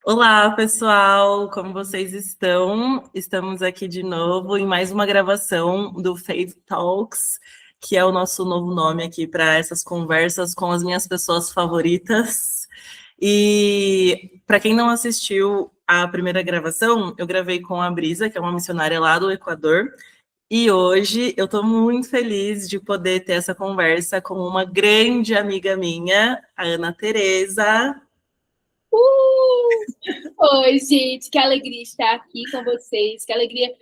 Olá, pessoal, como vocês estão? Estamos aqui de novo em mais uma gravação do Faith Talks, que é o nosso novo nome aqui para essas conversas com as minhas pessoas favoritas. E para quem não assistiu a primeira gravação, eu gravei com a Brisa, que é uma missionária lá do Equador, e hoje eu estou muito feliz de poder ter essa conversa com uma grande amiga minha, a Ana Teresa. Oi, gente, que alegria estar aqui com vocês, que alegria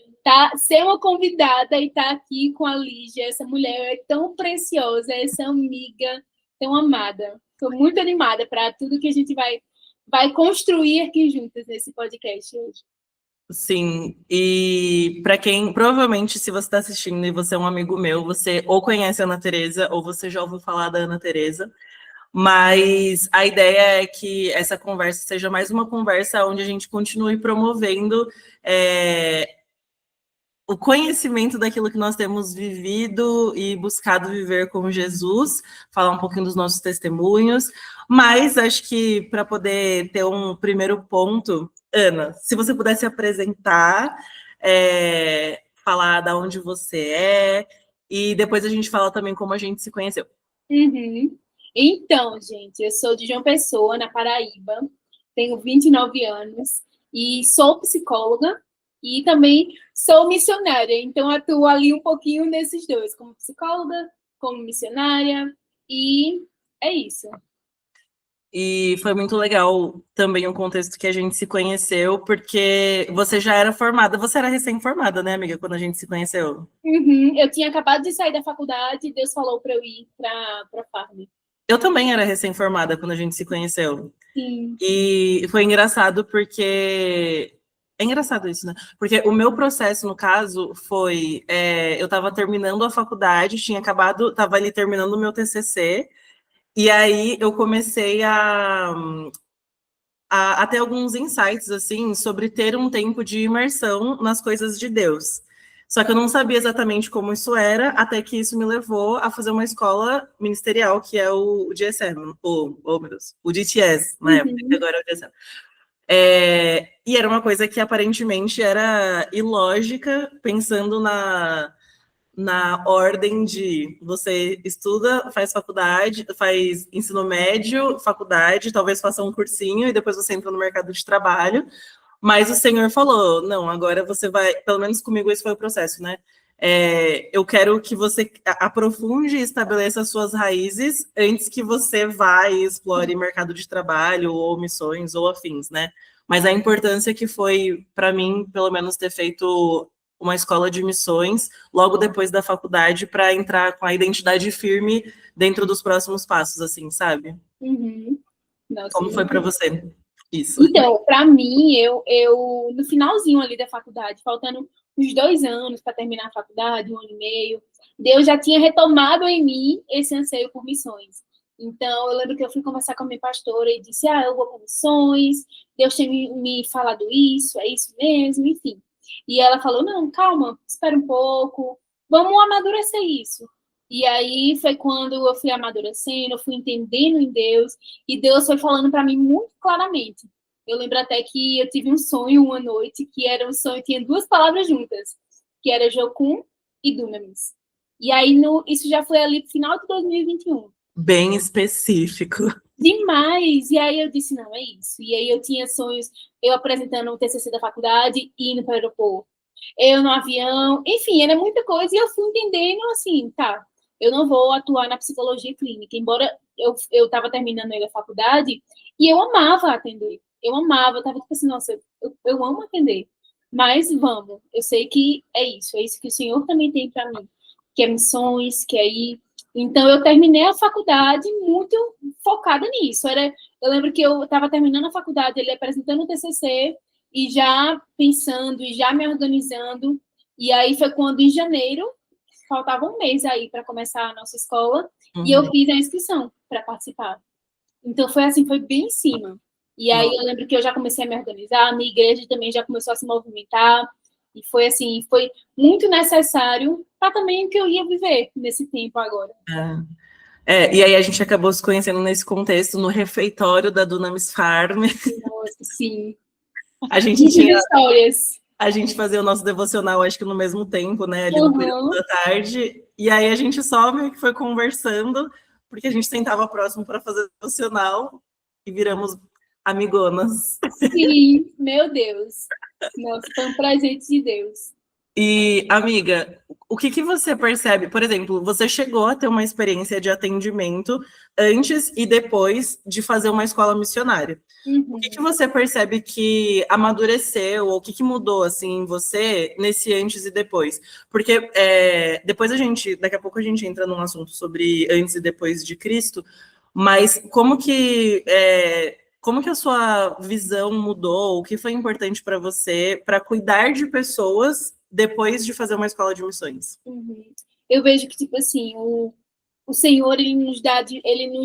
ser uma convidada e estar aqui com a Lígia, essa mulher tão preciosa, essa amiga tão amada. Estou muito animada para tudo que a gente vai construir aqui juntas nesse podcast hoje. Sim, e para quem, provavelmente, se você está assistindo e você é um amigo meu, você ou conhece a Ana Teresa ou você já ouviu falar da Ana Teresa, mas a ideia é que essa conversa seja mais uma conversa onde a gente continue promovendo o conhecimento daquilo que nós temos vivido e buscado viver com Jesus, falar um pouquinho dos nossos testemunhos, mas acho que para poder ter um primeiro ponto, Ana, se você pudesse apresentar, falar da onde você é, e depois a gente fala também como a gente se conheceu. Uhum. Então, gente, eu sou de João Pessoa, na Paraíba, tenho 29 anos e sou psicóloga e também sou missionária, então atuo ali um pouquinho nesses dois, como psicóloga, como missionária, e é isso. E foi muito legal também o contexto que a gente se conheceu, porque você já era formada, você era recém-formada, né, amiga, quando a gente se conheceu? Uhum. Eu tinha acabado de sair da faculdade e Deus falou para eu ir para a Farm. Eu também era recém-formada quando a gente se conheceu. Sim. E foi engraçado porque... É engraçado isso, né? Porque o meu processo, no caso, foi... eu estava terminando a faculdade, tinha acabado... Estava ali terminando o meu TCC, e aí eu comecei a ter alguns insights, assim, sobre ter um tempo de imersão nas coisas de Deus. Só que eu não sabia exatamente como isso era, até que isso me levou a fazer uma escola ministerial, que é o DSM, meu Deus, o DTS, na época, que agora é o DSM. E era uma coisa que aparentemente era ilógica, pensando na ordem de você estuda, faz faculdade, faz ensino médio, faculdade, talvez faça um cursinho e depois você entra no mercado de trabalho. Mas o Senhor falou, não, agora você vai, pelo menos comigo esse foi o processo, né? Eu quero que você aprofunde e estabeleça suas raízes antes que você vá e explore mercado de trabalho ou missões ou afins, né? Mas a importância que foi, para mim, pelo menos, ter feito uma escola de missões logo depois da faculdade para entrar com a identidade firme dentro dos próximos passos, assim, sabe? Uhum. Nossa, Como foi para você isso? Então, para mim, eu no finalzinho ali da faculdade, faltando uns 2 anos para terminar a faculdade, 1 ano e meio, Deus já tinha retomado em mim esse anseio por missões. Então, eu lembro que eu fui conversar com a minha pastora e disse, eu vou para missões, Deus tem me falado isso, é isso mesmo, enfim. E ela falou, não, calma, espera um pouco, vamos amadurecer isso. E aí foi quando eu fui amadurecendo, eu fui entendendo em Deus, e Deus foi falando para mim muito claramente. Eu lembro até que eu tive um sonho uma noite, que era um sonho, tinha duas palavras juntas, que era Jocum e Dunamis. E aí, isso já foi ali no final de 2021. Bem específico. Demais! E aí eu disse, não, é isso. E aí eu tinha sonhos, eu apresentando o TCC da faculdade e indo para o aeroporto. Eu no avião, enfim, era muita coisa. E eu fui entendendo, assim, tá, eu não vou atuar na psicologia clínica, embora eu estava terminando aí a faculdade e eu amava atender. Eu amava, eu estava tipo assim, nossa, eu amo atender. Mas vamos, eu sei que é isso que o Senhor também tem para mim, que é missões, que é ir. Então, eu terminei a faculdade muito focada nisso. Eu lembro que eu estava terminando a faculdade, ele apresentando o TCC, e já pensando, e já me organizando. E aí foi quando, em janeiro, faltava um mês aí para começar a nossa escola, e eu fiz a inscrição para participar. Então, foi assim, foi bem em cima. E aí eu lembro que eu já comecei a me organizar, a minha igreja também já começou a se movimentar, e foi assim, foi muito necessário para também o que eu ia viver nesse tempo agora. E aí a gente acabou se conhecendo nesse contexto, no refeitório da Dunamis Farm. Nossa, sim. A gente Muitas tinha histórias. a gente fazia o nosso devocional, acho que no mesmo tempo, né? Ali no período da tarde. E aí a gente só meio que foi conversando, porque a gente sentava próximo para fazer devocional e viramos amigonas. Sim, meu Deus. Nossa, foi um presente de Deus. E, amiga, o que você percebe? Por exemplo, você chegou a ter uma experiência de atendimento antes e depois de fazer uma escola missionária. O que você percebe que amadureceu, ou o que mudou, assim, em você nesse antes e depois? Porque depois daqui a pouco a gente entra num assunto sobre antes e depois de Cristo, mas como que a sua visão mudou? O que foi importante para você para cuidar de pessoas depois de fazer uma escola de missões? Eu vejo que, tipo assim, o Senhor, ele nos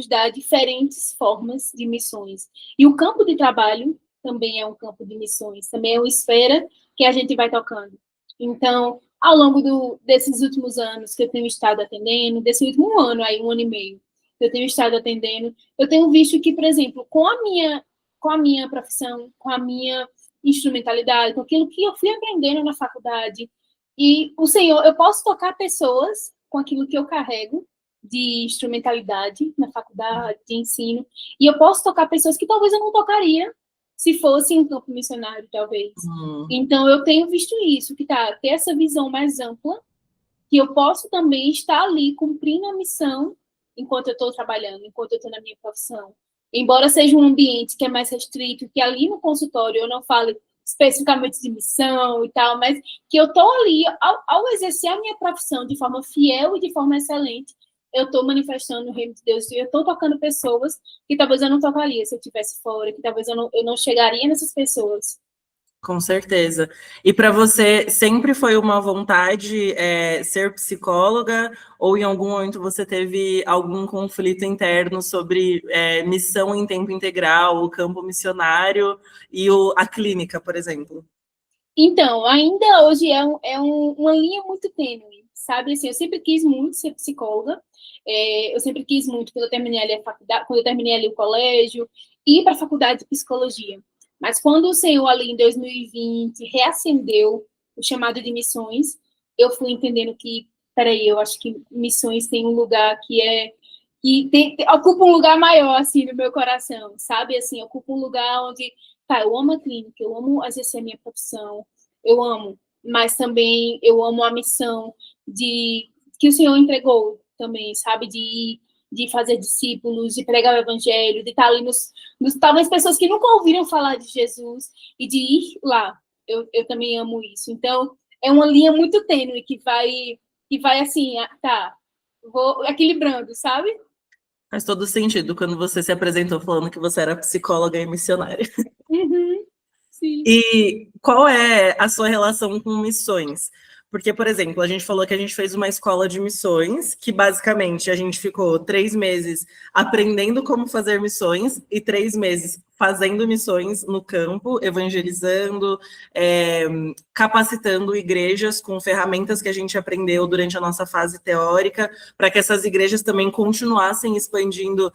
dá diferentes formas de missões. E o campo de trabalho também é um campo de missões, também é uma esfera que a gente vai tocando. Então, ao longo desses últimos anos que eu tenho estado atendendo, desse último ano, aí, 1 ano e meio, que eu tenho estado atendendo, eu tenho visto que, por exemplo, com a minha profissão, com a minha instrumentalidade, com aquilo que eu fui aprendendo na faculdade, e o Senhor, eu posso tocar pessoas com aquilo que eu carrego, de instrumentalidade na faculdade, de ensino, e eu posso tocar pessoas que talvez eu não tocaria se fosse em campo missionário, talvez. Então, eu tenho visto isso, que ter essa visão mais ampla, que eu posso também estar ali cumprindo a missão enquanto eu estou trabalhando, enquanto eu estou na minha profissão. Embora seja um ambiente que é mais restrito, que ali no consultório eu não fale especificamente de missão e tal, mas que eu estou ali, ao exercer a minha profissão de forma fiel e de forma excelente, eu estou manifestando o reino de Deus, eu estou tocando pessoas que talvez eu não tocaria se eu estivesse fora, que talvez eu não chegaria nessas pessoas. Com certeza. E para você, sempre foi uma vontade ser psicóloga, ou em algum momento você teve algum conflito interno sobre missão em tempo integral, o campo missionário e a clínica, por exemplo? Então, ainda hoje uma linha muito tênue, sabe? Assim, eu sempre quis muito ser psicóloga, eu sempre quis muito, quando eu terminei ali a faculdade, quando eu terminei ali o colégio, ir para a faculdade de psicologia. Mas quando o Senhor ali em 2020 reacendeu o chamado de missões, eu fui entendendo que, peraí, eu acho que missões tem um lugar ocupa um lugar maior, assim, no meu coração, sabe? Assim, ocupa um lugar onde, eu amo a clínica, eu amo exercer a minha profissão, eu amo, mas também eu amo a missão que o Senhor entregou também, sabe? De fazer discípulos, de pregar o evangelho, de estar ali talvez pessoas que nunca ouviram falar de Jesus e de ir lá. Eu também amo isso. Então, é uma linha muito tênue que vai assim, vou equilibrando, sabe? Faz todo sentido quando você se apresentou falando que você era psicóloga e missionária. Sim. E qual é a sua relação com missões? Porque, por exemplo, a gente falou que a gente fez uma escola de missões, que basicamente a gente ficou 3 meses aprendendo como fazer missões e 3 meses fazendo missões no campo, evangelizando, capacitando igrejas com ferramentas que a gente aprendeu durante a nossa fase teórica, para que essas igrejas também continuassem expandindo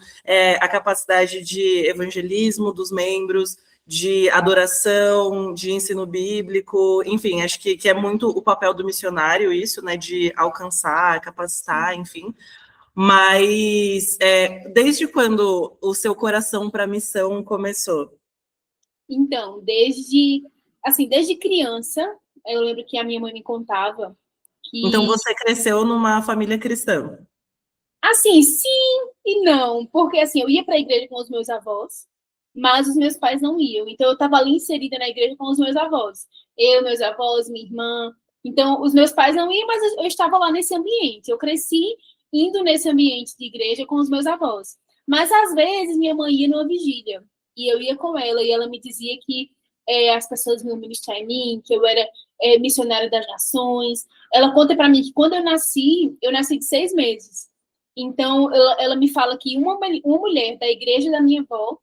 a capacidade de evangelismo dos membros, de adoração, de ensino bíblico, enfim, acho que é muito o papel do missionário isso, né, de alcançar, capacitar, enfim. Mas desde quando o seu coração para a missão começou? Então, desde criança, eu lembro que a minha mãe me contava que... Então você cresceu numa família cristã? Assim, sim e não, porque assim, eu ia para a igreja com os meus avós, mas os meus pais não iam. Então, eu estava ali inserida na igreja com os meus avós. Eu, meus avós, minha irmã. Então, os meus pais não iam, mas eu estava lá nesse ambiente. Eu cresci indo nesse ambiente de igreja com os meus avós. Mas, às vezes, minha mãe ia numa vigília. E eu ia com ela, e ela me dizia que as pessoas iam ministrar em mim, que eu era missionária das nações. Ela conta para mim que quando eu nasci de 6 meses. Então, ela me fala que uma mulher da igreja da minha avó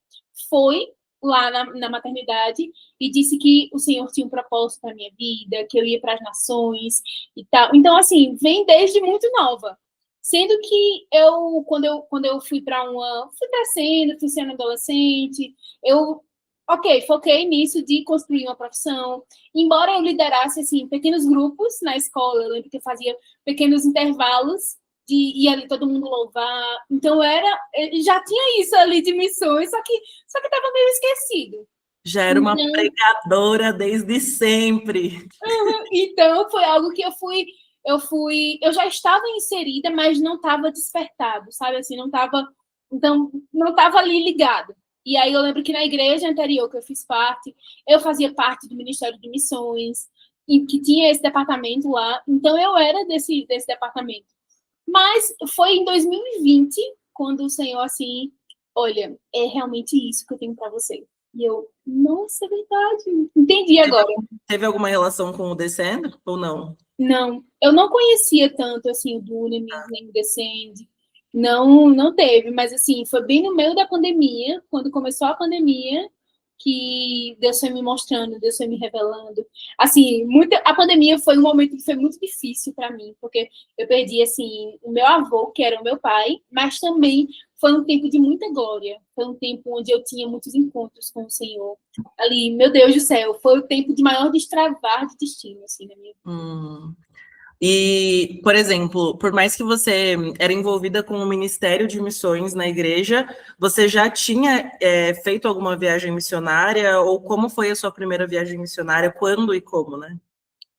foi lá na maternidade e disse que o Senhor tinha um propósito para minha vida, que eu ia para as nações e tal. Então, assim, vem desde muito nova. Sendo que quando eu fui crescendo, fui sendo adolescente, ok, foquei nisso de construir uma profissão. Embora eu liderasse, assim, pequenos grupos na escola, eu lembro que eu fazia pequenos intervalos de ir ali todo mundo louvar. Então, já tinha isso ali de missões, só que estava meio esquecido. Já era uma pregadora desde sempre. Então, foi algo que eu já estava inserida, mas não estava despertado, sabe? Assim, não estava ali ligado. E aí eu lembro que na igreja anterior que eu fiz parte, eu fazia parte do Ministério de Missões, e que tinha esse departamento lá. Então, eu era desse departamento. Mas foi em 2020, quando o Senhor, assim, olha, é realmente isso que eu tenho para você. E eu, nossa, é verdade. Entendi agora. Teve alguma relação com o Descendo ou não? Não, eu não conhecia tanto, assim, o Dunamis, nem o Descend. Não teve, mas, assim, foi bem no meio da pandemia, quando começou a pandemia, que Deus foi me mostrando, Deus foi me revelando. Assim, a pandemia foi um momento que foi muito difícil para mim, porque eu perdi, assim, o meu avô, que era o meu pai, mas também foi um tempo de muita glória. Foi um tempo onde eu tinha muitos encontros com o Senhor. Ali, meu Deus do céu, foi o tempo de maior destravar de destino, assim, na minha vida. E, por exemplo, por mais que você era envolvida com o Ministério de Missões na igreja, você já tinha feito alguma viagem missionária? Ou como foi a sua primeira viagem missionária? Quando e como, né?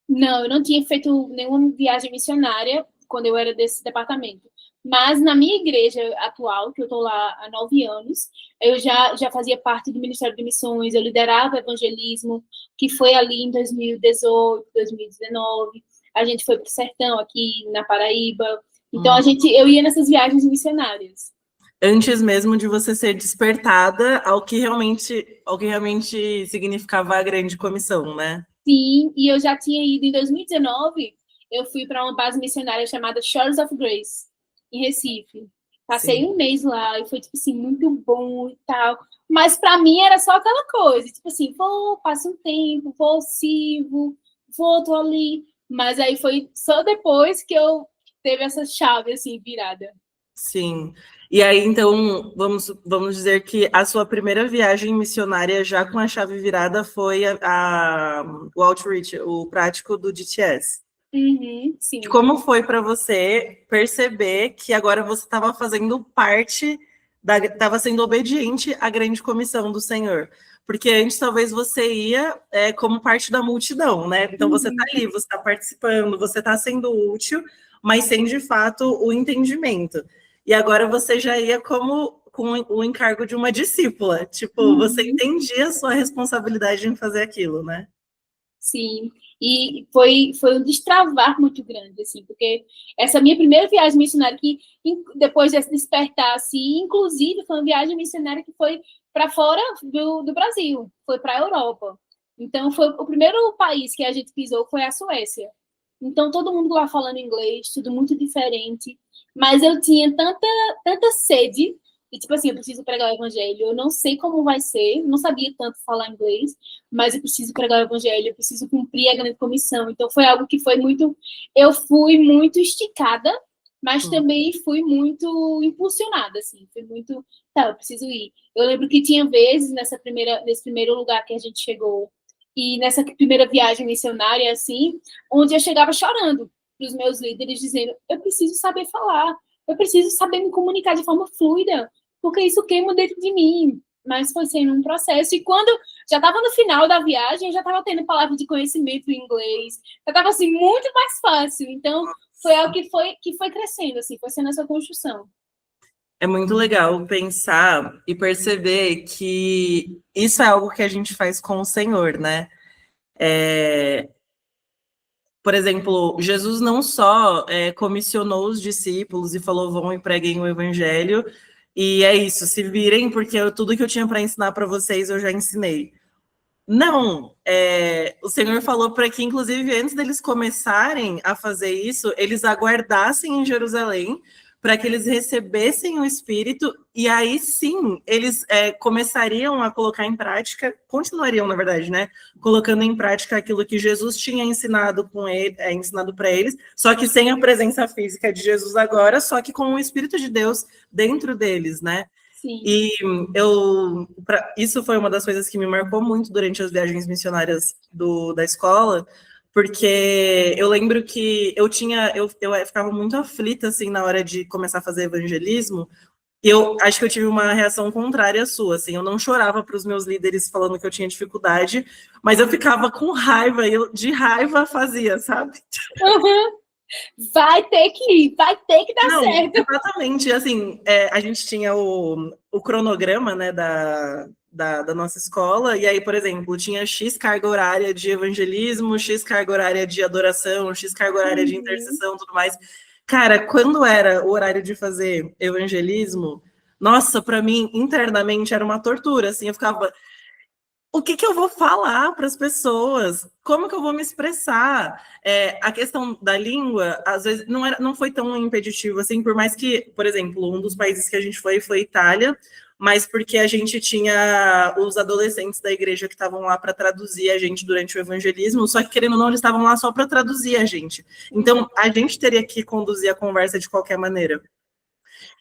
Não, eu não tinha feito nenhuma viagem missionária quando eu era desse departamento. Mas na minha igreja atual, que eu estou lá há 9 anos, eu já fazia parte do Ministério de Missões, eu liderava evangelismo, que foi ali em 2018, 2019. A gente foi para o sertão aqui na Paraíba. Então, eu ia nessas viagens missionárias. Antes mesmo de você ser despertada ao que realmente significava a grande comissão, né? Sim, e eu já tinha ido em 2019, eu fui para uma base missionária chamada Shores of Grace, em Recife. Passei Sim. um mês lá e foi, tipo assim, muito bom e tal. Mas para mim era só aquela coisa, tipo assim, vou, passo um tempo, vou, sirvo, vou, tô ali. Mas aí foi só depois que eu teve essa chave, assim, virada. Sim. E aí, então, vamos dizer que a sua primeira viagem missionária já com a chave virada foi o Outreach, o prático do DTS. Sim. Como foi para você perceber que agora você estava fazendo parte, estava sendo obediente à grande comissão do Senhor? Porque antes talvez você ia como parte da multidão, né? Então você está ali, você está participando, você está sendo útil, mas sem de fato o entendimento. E agora você já ia como com o encargo de uma discípula. Tipo, você entendia a sua responsabilidade em fazer aquilo, né? Sim, e foi um destravar muito grande, assim, porque essa minha primeira viagem missionária, que depois desse despertar, assim, inclusive foi uma viagem missionária que foi para fora do Brasil, foi para a Europa. Então, foi o primeiro país que a gente pisou foi a Suécia. Então, todo mundo lá falando inglês, tudo muito diferente, mas eu tinha tanta sede. E, tipo assim, eu preciso pregar o evangelho. Eu não sei como vai ser, não sabia tanto falar inglês, mas eu preciso pregar o evangelho, eu preciso cumprir a grande comissão. Então, foi algo que foi muito... Eu fui muito esticada, mas também fui muito impulsionada, assim. Fui muito... Tá, eu preciso ir. Eu lembro que tinha vezes nesse primeiro lugar que a gente chegou, e nessa primeira viagem missionária, assim, onde eu chegava chorando para os meus líderes, dizendo, eu preciso saber falar, eu preciso saber me comunicar de forma fluida, porque isso queima dentro de mim. Mas foi sendo um processo. E quando já estava no final da viagem, eu já estava tendo palavras de conhecimento em inglês. Já estava, assim, muito mais fácil. Então, foi algo que foi crescendo, assim, foi sendo essa construção. É muito legal pensar e perceber que isso é algo que a gente faz com o Senhor, né? Por exemplo, Jesus não só comissionou os discípulos e falou, vão e preguem o evangelho, e é isso, se virem, porque tudo que eu tinha para ensinar para vocês eu já ensinei. Não, o Senhor falou para que, inclusive, antes deles começarem a fazer isso, eles aguardassem em Jerusalém, para que eles recebessem o Espírito, e aí sim, eles começariam a colocar em prática, continuariam, na verdade, né? Colocando em prática aquilo que Jesus tinha ensinado ensinado para eles, só que sem a presença física de Jesus agora, só que com o Espírito de Deus dentro deles, né? Sim. E isso foi uma das coisas que me marcou muito durante as viagens missionárias da escola, porque eu lembro que eu ficava muito aflita, assim, na hora de começar a fazer evangelismo. Eu acho que eu tive uma reação contrária à sua, assim, eu não chorava para os meus líderes falando que eu tinha dificuldade, mas eu ficava com raiva, e eu de raiva fazia, sabe? Uhum. Vai ter que ir, vai ter que dar Não, certo. exatamente, assim, a gente tinha o cronograma, né, da nossa escola, e aí, por exemplo, tinha X carga horária de evangelismo, X carga horária de adoração, X carga horária de Uhum. intercessão, tudo mais. Cara, quando era o horário de fazer evangelismo, nossa, para mim, internamente, era uma tortura, assim, eu ficava, o que, que eu vou falar para as pessoas? Como que eu vou me expressar? A questão da língua, às vezes, não foi tão impeditivo, assim, por mais que, por exemplo, um dos países que a gente foi Itália, mas porque a gente tinha os adolescentes da igreja que estavam lá para traduzir a gente durante o evangelismo, só que, querendo ou não, eles estavam lá só para traduzir a gente. Então, a gente teria que conduzir a conversa de qualquer maneira.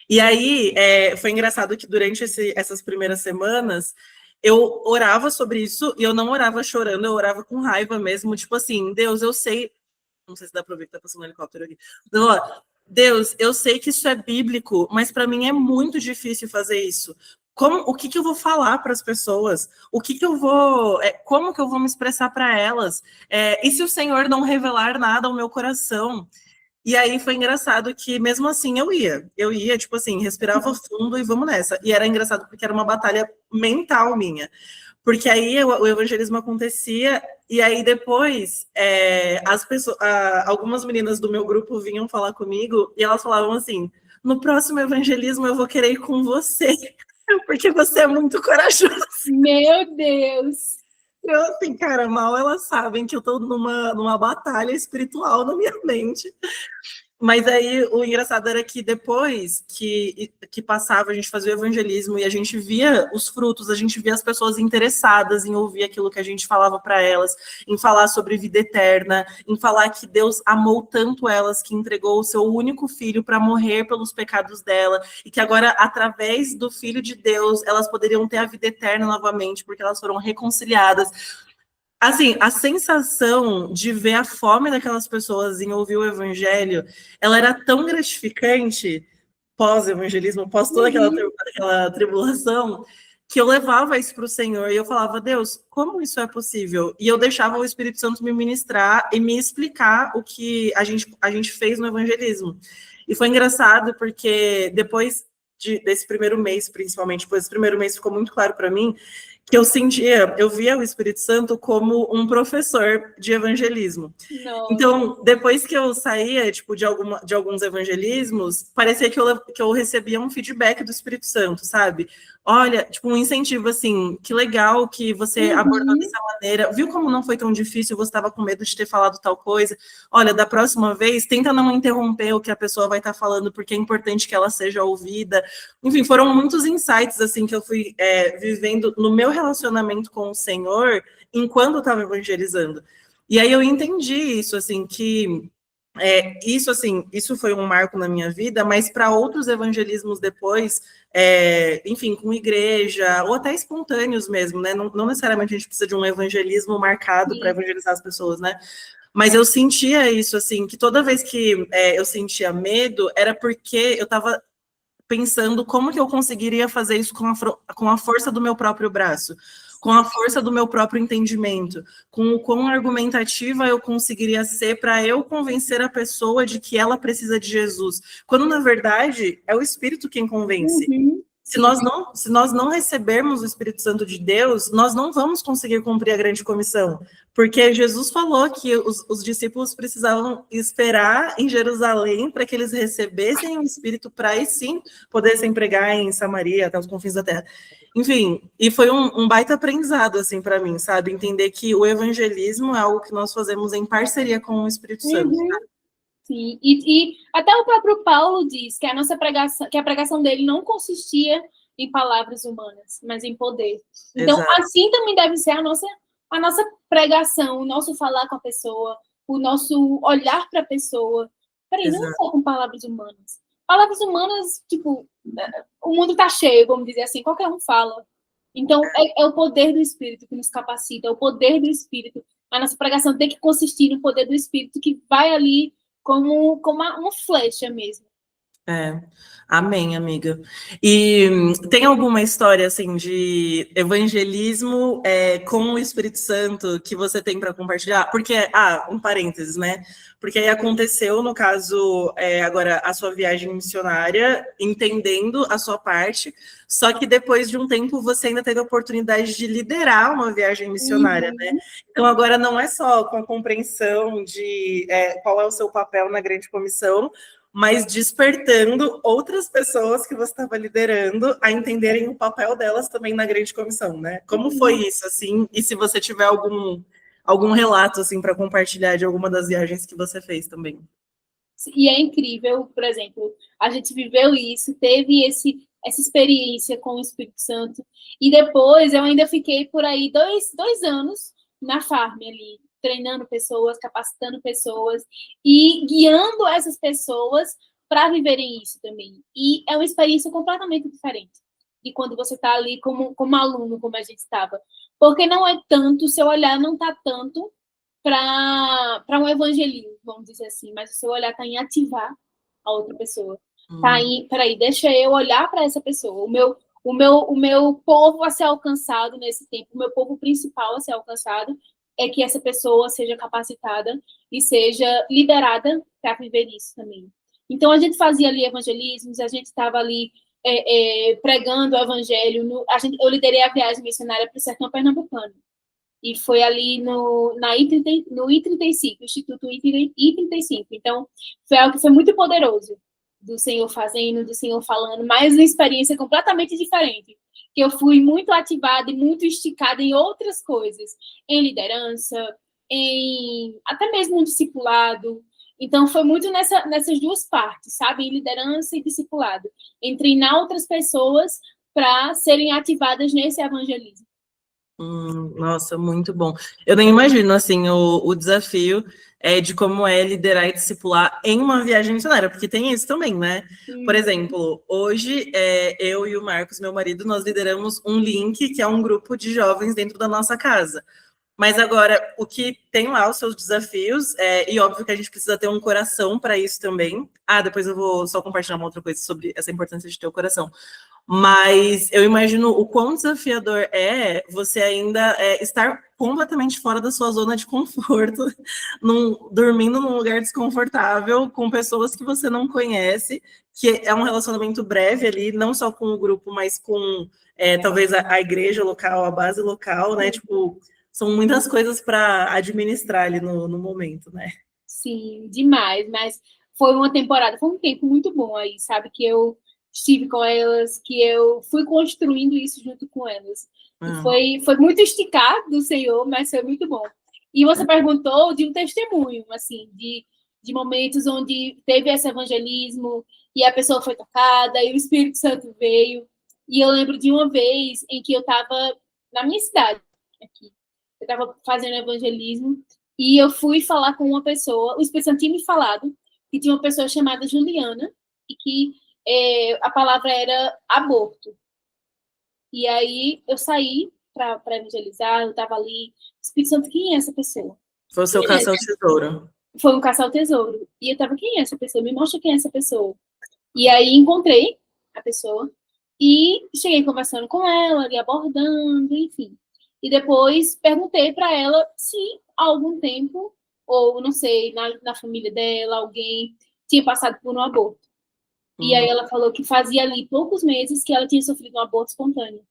E aí, foi engraçado que durante essas primeiras semanas, eu orava sobre isso, e eu não orava chorando, eu orava com raiva mesmo, tipo assim, Deus, eu sei, não sei se dá para ver que tá passando um helicóptero aqui. Não, ó, Deus, eu sei que isso é bíblico, mas para mim é muito difícil fazer isso. O que eu vou falar para as pessoas? Como que eu vou me expressar para elas? E se o Senhor não revelar nada ao meu coração? E aí foi engraçado que, mesmo assim, eu ia, tipo assim, respirava fundo e vamos nessa. E era engraçado porque era uma batalha mental minha. Porque aí o evangelismo acontecia, e aí depois as pessoas, algumas meninas do meu grupo vinham falar comigo e elas falavam assim: no próximo evangelismo eu vou querer ir com você, porque você é muito corajoso. Meu Deus! Eu, assim, cara, mal elas sabem que eu tô numa batalha espiritual na minha mente. Mas aí o engraçado era que depois que passava, a gente fazia o evangelismo e a gente via os frutos, a gente via as pessoas interessadas em ouvir aquilo que a gente falava para elas, em falar sobre vida eterna, em falar que Deus amou tanto elas que entregou o seu único filho para morrer pelos pecados dela e que agora, através do Filho de Deus, elas poderiam ter a vida eterna novamente, porque elas foram reconciliadas. Assim, a sensação de ver a fome daquelas pessoas em ouvir o evangelho, ela era tão gratificante pós-evangelismo, pós toda aquela tribulação, que eu levava isso para o Senhor e eu falava, Deus, como isso é possível? E eu deixava o Espírito Santo me ministrar e me explicar o que a gente fez no evangelismo. E foi engraçado porque depois desse primeiro mês, principalmente, depois desse primeiro mês ficou muito claro para mim que eu via o Espírito Santo como um professor de evangelismo. Nossa. Então, depois que eu saía, tipo, de alguns evangelismos, parecia que eu recebia um feedback do Espírito Santo, sabe? Olha, tipo, um incentivo, assim, que legal que você abordou dessa maneira. Viu como não foi tão difícil, você estava com medo de ter falado tal coisa? Olha, da próxima vez, tenta não interromper o que a pessoa vai estar falando, porque é importante que ela seja ouvida. Enfim, foram muitos insights, assim, que eu fui vivendo no meu relacionamento com o Senhor enquanto eu estava evangelizando. E aí eu entendi isso, assim, que isso foi um marco na minha vida, mas para outros evangelismos depois, enfim, com igreja, ou até espontâneos mesmo, né? Não necessariamente a gente precisa de um evangelismo marcado para evangelizar as pessoas, né? Mas eu sentia isso, assim, que toda vez que eu sentia medo, era porque eu estava pensando como que eu conseguiria fazer isso com a força do meu próprio braço, com a força do meu próprio entendimento, com o quão argumentativa eu conseguiria ser para eu convencer a pessoa de que ela precisa de Jesus, quando na verdade é o Espírito quem convence. Se nós não recebermos o Espírito Santo de Deus, nós não vamos conseguir cumprir a grande comissão, porque Jesus falou que os discípulos precisavam esperar em Jerusalém para que eles recebessem o Espírito para aí sim pudessem pregar em Samaria, até os confins da terra. Enfim, e foi um baita aprendizado, assim, para mim, sabe? Entender que o evangelismo é algo que nós fazemos em parceria com o Espírito Santo. Sim, e até o próprio Paulo diz que a pregação dele não consistia em palavras humanas, mas em poder. Então, assim também deve ser a nossa pregação, o nosso falar com a pessoa, o nosso olhar para a pessoa. Peraí, não é só com palavras humanas, palavras humanas, tipo, o mundo tá cheio, vamos dizer assim, qualquer um fala. Então, é o poder do Espírito que nos capacita, é o poder do Espírito. A nossa pregação tem que consistir no poder do Espírito que vai ali como uma flecha mesmo. Amém, amiga. E tem alguma história assim de evangelismo com o Espírito Santo que você tem para compartilhar? Porque, um parênteses, né? Porque aí aconteceu, no caso, agora a sua viagem missionária, entendendo a sua parte, só que depois de um tempo você ainda teve a oportunidade de liderar uma viagem missionária, né? Então agora não é só com a compreensão de qual é o seu papel na grande comissão, mas despertando outras pessoas que você estava liderando a entenderem o papel delas também na grande comissão, né? Como foi isso, assim? E se você tiver algum relato, assim, para compartilhar de alguma das viagens que você fez também. E é incrível, por exemplo, a gente viveu isso, teve essa experiência com o Espírito Santo, e depois eu ainda fiquei por aí dois anos na farm ali, treinando pessoas, capacitando pessoas e guiando essas pessoas para viverem isso também. E é uma experiência completamente diferente de quando você está ali como aluno, como a gente estava. Porque não é tanto, seu olhar não está tanto para um evangelismo, vamos dizer assim, mas o seu olhar está em ativar a outra pessoa. Tá aí, peraí, deixa eu olhar para essa pessoa. O meu povo a ser alcançado nesse tempo, o meu povo principal a ser alcançado, é que essa pessoa seja capacitada e seja liberada para viver isso também. Então, a gente fazia ali evangelismos, a gente estava ali pregando o evangelho. Eu liderei a viagem missionária para o sertão pernambucano. E foi ali no I-35, Instituto I-35. Então, foi algo que foi muito poderoso do Senhor fazendo, do Senhor falando, mas uma experiência completamente diferente, que eu fui muito ativada e muito esticada em outras coisas, em liderança, até mesmo um discipulado. Então, foi muito nessas duas partes, sabe? Em liderança e discipulado. Em treinar outras pessoas para serem ativadas nesse evangelismo. Nossa, muito bom. Eu nem imagino, assim, o desafio de como é liderar e discipular em uma viagem missionária, porque tem isso também, né? Por exemplo, hoje, eu e o Marcos, meu marido, nós lideramos um Link, que é um grupo de jovens dentro da nossa casa. Mas agora, o que tem lá os seus desafios, e óbvio que a gente precisa ter um coração para isso também. Depois eu vou só compartilhar uma outra coisa sobre essa importância de ter o coração. Mas eu imagino o quão desafiador é você ainda estar completamente fora da sua zona de conforto, dormindo num lugar desconfortável, com pessoas que você não conhece, que é um relacionamento breve ali, não só com o grupo, mas com talvez a igreja local, a base local, né? Tipo, são muitas coisas para administrar ali no momento, né? Sim, demais, mas foi um tempo muito bom aí, sabe? Que eu estive com elas, que eu fui construindo isso junto com elas. E foi muito esticado do Senhor, mas foi muito bom. E você perguntou de um testemunho, assim, de momentos onde teve esse evangelismo e a pessoa foi tocada e o Espírito Santo veio. E eu lembro de uma vez em que eu estava na minha cidade, aqui. Eu estava fazendo evangelismo e eu fui falar com uma pessoa, o Espírito Santo tinha me falado que tinha uma pessoa chamada Juliana e que a palavra era aborto. E aí eu saí para evangelizar, eu estava ali. O Espírito Santo, quem é essa pessoa? Foi o seu caça ao tesouro. Foi um caça ao tesouro. E eu estava, quem é essa pessoa? Me mostra quem é essa pessoa. E aí encontrei a pessoa e cheguei conversando com ela, ali abordando, enfim. E depois perguntei para ela se há algum tempo, ou não sei, na família dela, alguém tinha passado por um aborto. E aí ela falou que fazia ali poucos meses que ela tinha sofrido um aborto espontâneo.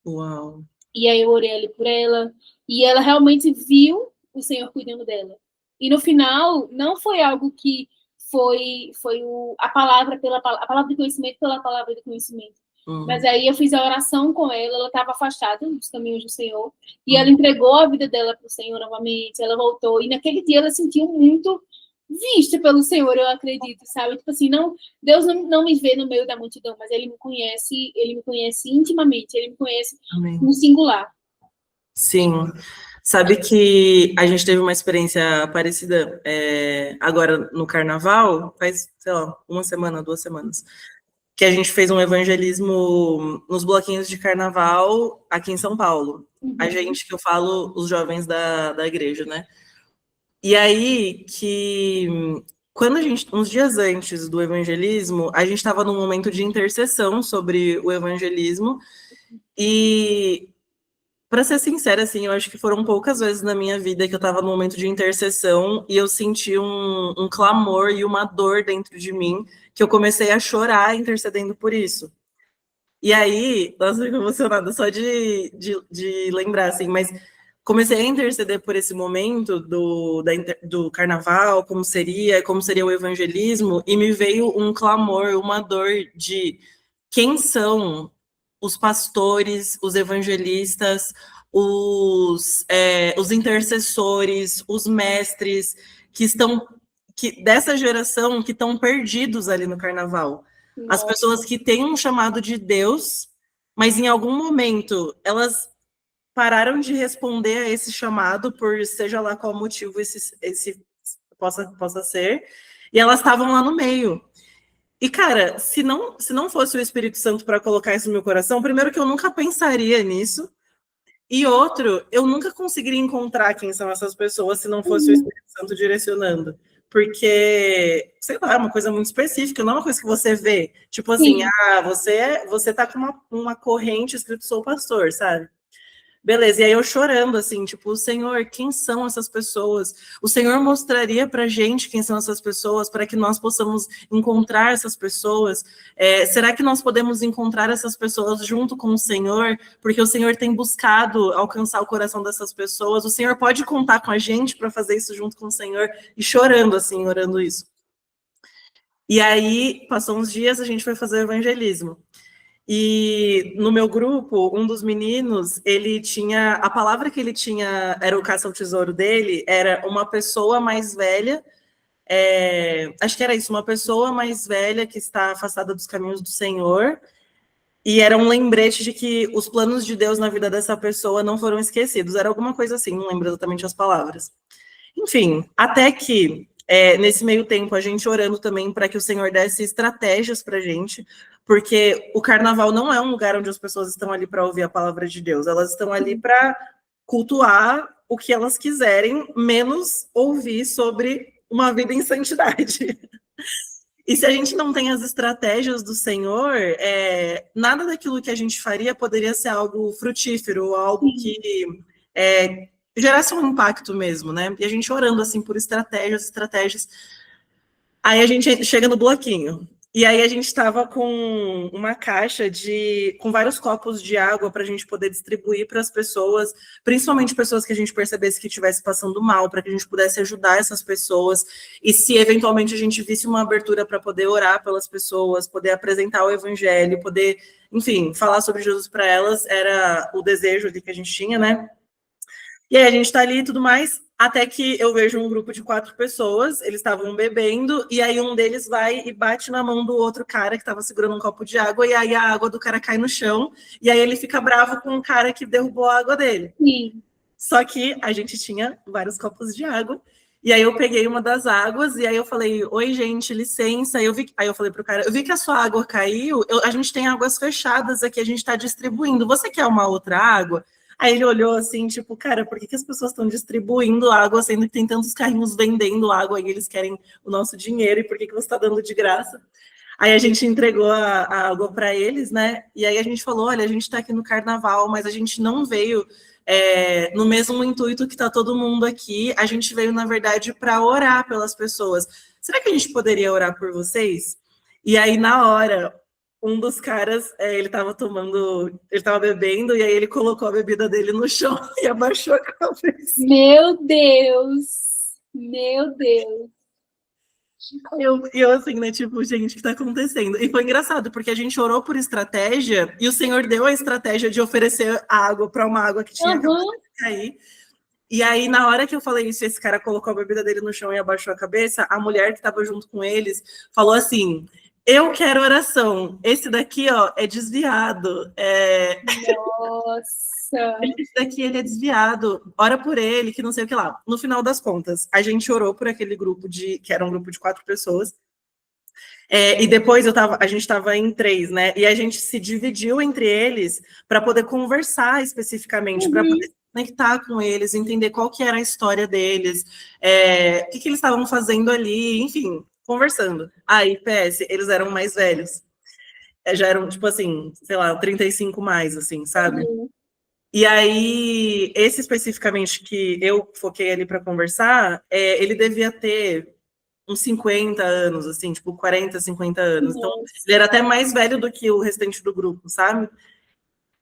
Uau! E aí eu orei ali por ela, e ela realmente viu o Senhor cuidando dela. E no final, não foi algo que foi a palavra de conhecimento pela palavra de conhecimento. Mas aí eu fiz a oração com ela estava afastada dos caminhos do Senhor, e ela entregou a vida dela para o Senhor novamente, ela voltou, e naquele dia ela sentiu muito vista pelo Senhor, eu acredito, sabe? Tipo assim, não, Deus não me vê no meio da multidão, mas Ele me conhece intimamente, Ele me conhece no singular. Sim, Sabe que a gente teve uma experiência parecida agora no Carnaval, faz, sei lá, uma semana, 2 semanas, que a gente fez um evangelismo nos bloquinhos de Carnaval aqui em São Paulo. A gente, que eu falo, os jovens da igreja, né? E aí que, quando a gente, uns dias antes do evangelismo, a gente estava num momento de intercessão sobre o evangelismo e, para ser sincera, assim, eu acho que foram poucas vezes na minha vida que eu estava num momento de intercessão e eu senti um clamor e uma dor dentro de mim, que eu comecei a chorar intercedendo por isso. E aí, nossa, fico emocionada só de lembrar, assim, mas comecei a interceder por esse momento do carnaval, como seria o evangelismo, e me veio um clamor, uma dor de quem são os pastores, os evangelistas, os intercessores, os mestres dessa geração que estão perdidos ali no carnaval. As pessoas que têm um chamado de Deus, mas em algum momento elas pararam de responder a esse chamado, por seja lá qual motivo esse possa ser, e elas estavam lá no meio. E, cara, se não fosse o Espírito Santo para colocar isso no meu coração, primeiro que eu nunca pensaria nisso, e outro, eu nunca conseguiria encontrar quem são essas pessoas se não fosse o Espírito Santo direcionando. Porque, sei lá, é uma coisa muito específica, não é uma coisa que você vê. Tipo assim, você tá com uma corrente escrito sou pastor, sabe? Beleza, e aí eu chorando, assim, tipo, Senhor, quem são essas pessoas? O Senhor mostraria pra gente quem são essas pessoas, para que nós possamos encontrar essas pessoas? Será que nós podemos encontrar essas pessoas junto com o Senhor? Porque o Senhor tem buscado alcançar o coração dessas pessoas. O Senhor pode contar com a gente para fazer isso junto com o Senhor? E chorando, assim, orando isso. E aí, passou uns dias, a gente foi fazer o evangelismo. E no meu grupo, um dos meninos, ele tinha, a palavra que ele tinha, era o caça ao tesouro dele, era uma pessoa mais velha, acho que era isso, uma pessoa mais velha que está afastada dos caminhos do Senhor, e era um lembrete de que os planos de Deus na vida dessa pessoa não foram esquecidos, era alguma coisa assim, não lembro exatamente as palavras. Enfim, até que nesse meio tempo a gente orando também para que o Senhor desse estratégias para a gente, porque o carnaval não é um lugar onde as pessoas estão ali para ouvir a palavra de Deus, elas estão ali para cultuar o que elas quiserem, menos ouvir sobre uma vida em santidade. E se a gente não tem as estratégias do Senhor, nada daquilo que a gente faria poderia ser algo frutífero, algo que gerasse um impacto mesmo, né? E a gente orando, assim, por estratégias. Aí a gente chega no bloquinho. E aí a gente estava com uma caixa com vários copos de água para a gente poder distribuir para as pessoas, principalmente pessoas que a gente percebesse que estivesse passando mal, para que a gente pudesse ajudar essas pessoas. E se eventualmente a gente visse uma abertura para poder orar pelas pessoas, poder apresentar o evangelho, poder, enfim, falar sobre Jesus para elas, era o desejo ali que a gente tinha, né? E aí a gente tá ali e tudo mais, até que eu vejo um grupo de 4 pessoas, eles estavam bebendo, e aí um deles vai e bate na mão do outro cara que estava segurando um copo de água, e aí a água do cara cai no chão, e aí ele fica bravo com o cara que derrubou a água dele. Sim. Só que a gente tinha vários copos de água, e aí eu peguei uma das águas, e aí eu falei, oi gente, licença, aí eu falei pro cara, eu vi que a sua água caiu, a gente tem águas fechadas aqui, a gente tá distribuindo, você quer uma outra água? Aí ele olhou assim, tipo, cara, por que as pessoas estão distribuindo água, sendo que tem tantos carrinhos vendendo água e eles querem o nosso dinheiro, e por que você está dando de graça? Aí a gente entregou a água para eles, né? E aí a gente falou, olha, a gente está aqui no carnaval, mas a gente não veio no mesmo intuito que está todo mundo aqui, a gente veio, na verdade, para orar pelas pessoas. Será que a gente poderia orar por vocês? E aí, na hora, um dos caras, ele estava bebendo, e aí ele colocou a bebida dele no chão e abaixou a cabeça. Meu Deus! Meu Deus! Eu assim, né, tipo, gente, o que tá acontecendo? E foi engraçado, porque a gente orou por estratégia, e o Senhor deu a estratégia de oferecer água para uma água que tinha acabado de cair. E aí, na hora que eu falei isso, esse cara colocou a bebida dele no chão e abaixou a cabeça, a mulher que estava junto com eles falou assim, Eu quero oração. Esse daqui, ó, é desviado. Nossa. Esse daqui, ele é desviado. Ora por ele, que não sei o que lá. No final das contas, a gente orou por aquele grupo que era um grupo de 4 pessoas. E depois a gente estava em 3, né? E a gente se dividiu entre eles para poder conversar especificamente, para poder conectar com eles, entender qual que era a história deles, o que eles estavam fazendo ali, enfim, conversando. Aí, PS, eles eram mais velhos. Já eram, tipo assim, sei lá, 35 mais, assim, sabe? E aí, esse especificamente que eu foquei ali para conversar, ele devia ter uns 50 anos, assim, tipo 40, 50 anos. Então, ele era até mais velho do que o restante do grupo, sabe?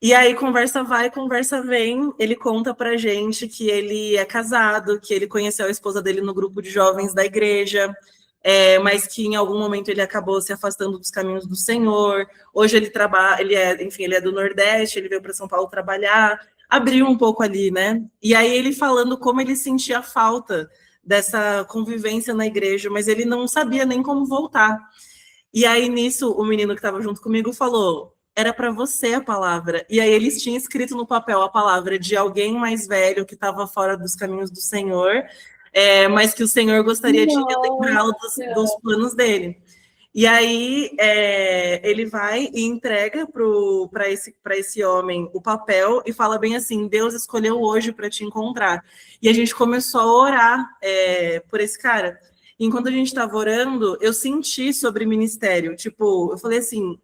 E aí, conversa vai, conversa vem, ele conta pra gente que ele é casado, que ele conheceu a esposa dele no grupo de jovens da igreja, mas que em algum momento ele acabou se afastando dos caminhos do Senhor. Hoje ele trabalha, enfim, ele é do Nordeste, ele veio para São Paulo trabalhar, abriu um pouco ali, né? E aí ele falando como ele sentia falta dessa convivência na igreja, mas ele não sabia nem como voltar. E aí nisso o menino que estava junto comigo falou: era para você a palavra. E aí eles tinham escrito no papel a palavra de alguém mais velho que estava fora dos caminhos do Senhor, mas que o Senhor gostaria de lembrá-lo dos planos dele. E aí ele vai e entrega para esse homem o papel e fala bem assim: Deus escolheu hoje para te encontrar. E a gente começou a orar por esse cara. E enquanto a gente estava orando, eu senti sobre ministério. Tipo, eu falei assim,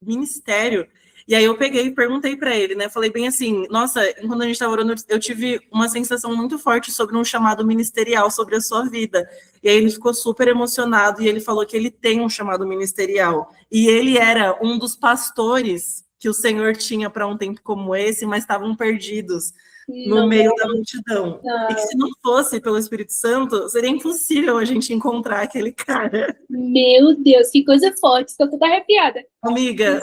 ministério? E aí eu peguei e perguntei para ele, né? Falei bem assim, nossa, quando a gente estava orando, eu tive uma sensação muito forte sobre um chamado ministerial sobre a sua vida. E aí ele ficou super emocionado e ele falou que ele tem um chamado ministerial. E ele era um dos pastores que o Senhor tinha para um tempo como esse, mas estavam perdidos no meio da multidão. E que se não fosse pelo Espírito Santo, seria impossível a gente encontrar aquele cara. Meu Deus, que coisa forte, estou toda arrepiada. Amiga,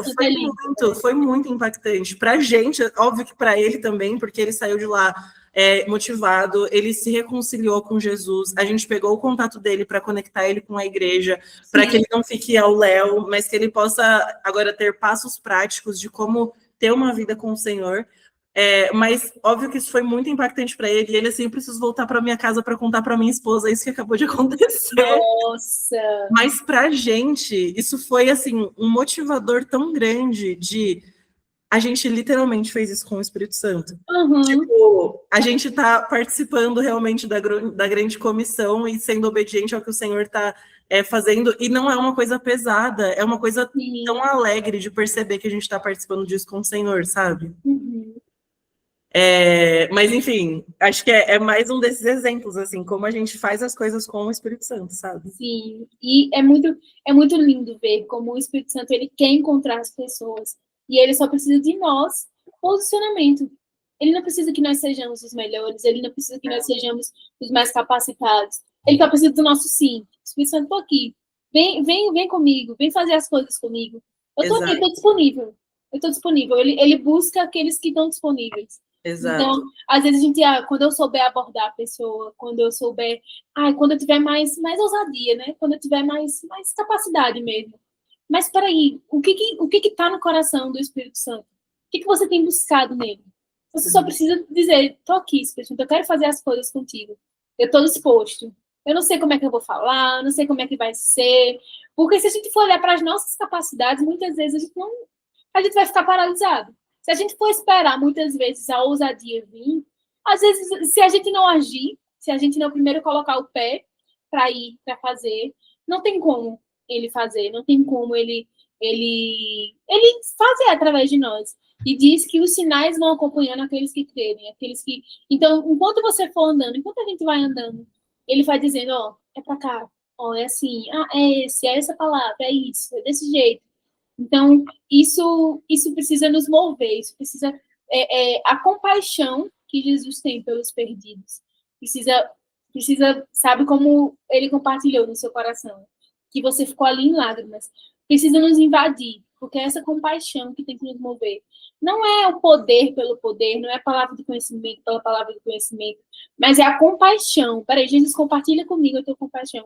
foi muito impactante. Pra gente, óbvio que para ele também, porque ele saiu de lá motivado, ele se reconciliou com Jesus, a gente pegou o contato dele para conectar ele com a igreja, para que ele não fique ao léu, mas que ele possa agora ter passos práticos de como ter uma vida com o Senhor. Mas óbvio que isso foi muito impactante para ele. E ele assim, eu preciso voltar para minha casa para contar para minha esposa isso que acabou de acontecer. Nossa! Mas para a gente, isso foi assim um motivador tão grande de a gente literalmente fez isso com o Espírito Santo. Tipo, a gente está participando realmente da grande comissão e sendo obediente ao que o Senhor está fazendo. E não é uma coisa pesada, é uma coisa tão alegre de perceber que a gente está participando disso com o Senhor, sabe? Mas, enfim, acho que é mais um desses exemplos, assim, como a gente faz as coisas com o Espírito Santo, sabe? Sim, e é muito lindo ver como o Espírito Santo, ele quer encontrar as pessoas, e ele só precisa de nós, posicionamento. Ele não precisa que nós sejamos os melhores, ele não precisa que nós sejamos os mais capacitados, ele só precisa do nosso sim. Espírito Santo, estou aqui, vem comigo, vem fazer as coisas comigo. Eu estou aqui, estou disponível. Eu estou disponível. Ele busca aqueles que estão disponíveis. Exato. Então, às vezes a gente, quando eu souber abordar a pessoa, quando eu souber, quando eu tiver mais ousadia, né? Quando eu tiver mais capacidade mesmo. Mas peraí, o que tá no coração do Espírito Santo? O que você tem buscado nele? Você só precisa dizer, tô aqui, Espírito Santo, eu quero fazer as coisas contigo. Eu tô disposto. Eu não sei como é que eu vou falar, eu não sei como é que vai ser. Porque se a gente for olhar para as nossas capacidades, muitas vezes a gente vai ficar paralisado. Se a gente for esperar muitas vezes a ousadia vir, às vezes, se a gente não agir, se a gente não primeiro colocar o pé para ir, para fazer, não tem como ele fazer, não tem como ele fazer através de nós. E diz que os sinais vão acompanhando aqueles que crerem, aqueles que... Então, enquanto você for andando, enquanto a gente vai andando, ele vai dizendo, é para cá, é assim, é essa palavra, é isso, é desse jeito. Então, isso precisa nos mover, isso precisa... a compaixão que Jesus tem pelos perdidos. Precisa, sabe como ele compartilhou no seu coração? Que você ficou ali em lágrimas. Precisa nos invadir, porque é essa compaixão que tem que nos mover. Não é o poder pelo poder, não é a palavra de conhecimento pela palavra de conhecimento, mas é a compaixão. Peraí, Jesus, compartilha comigo a tua compaixão.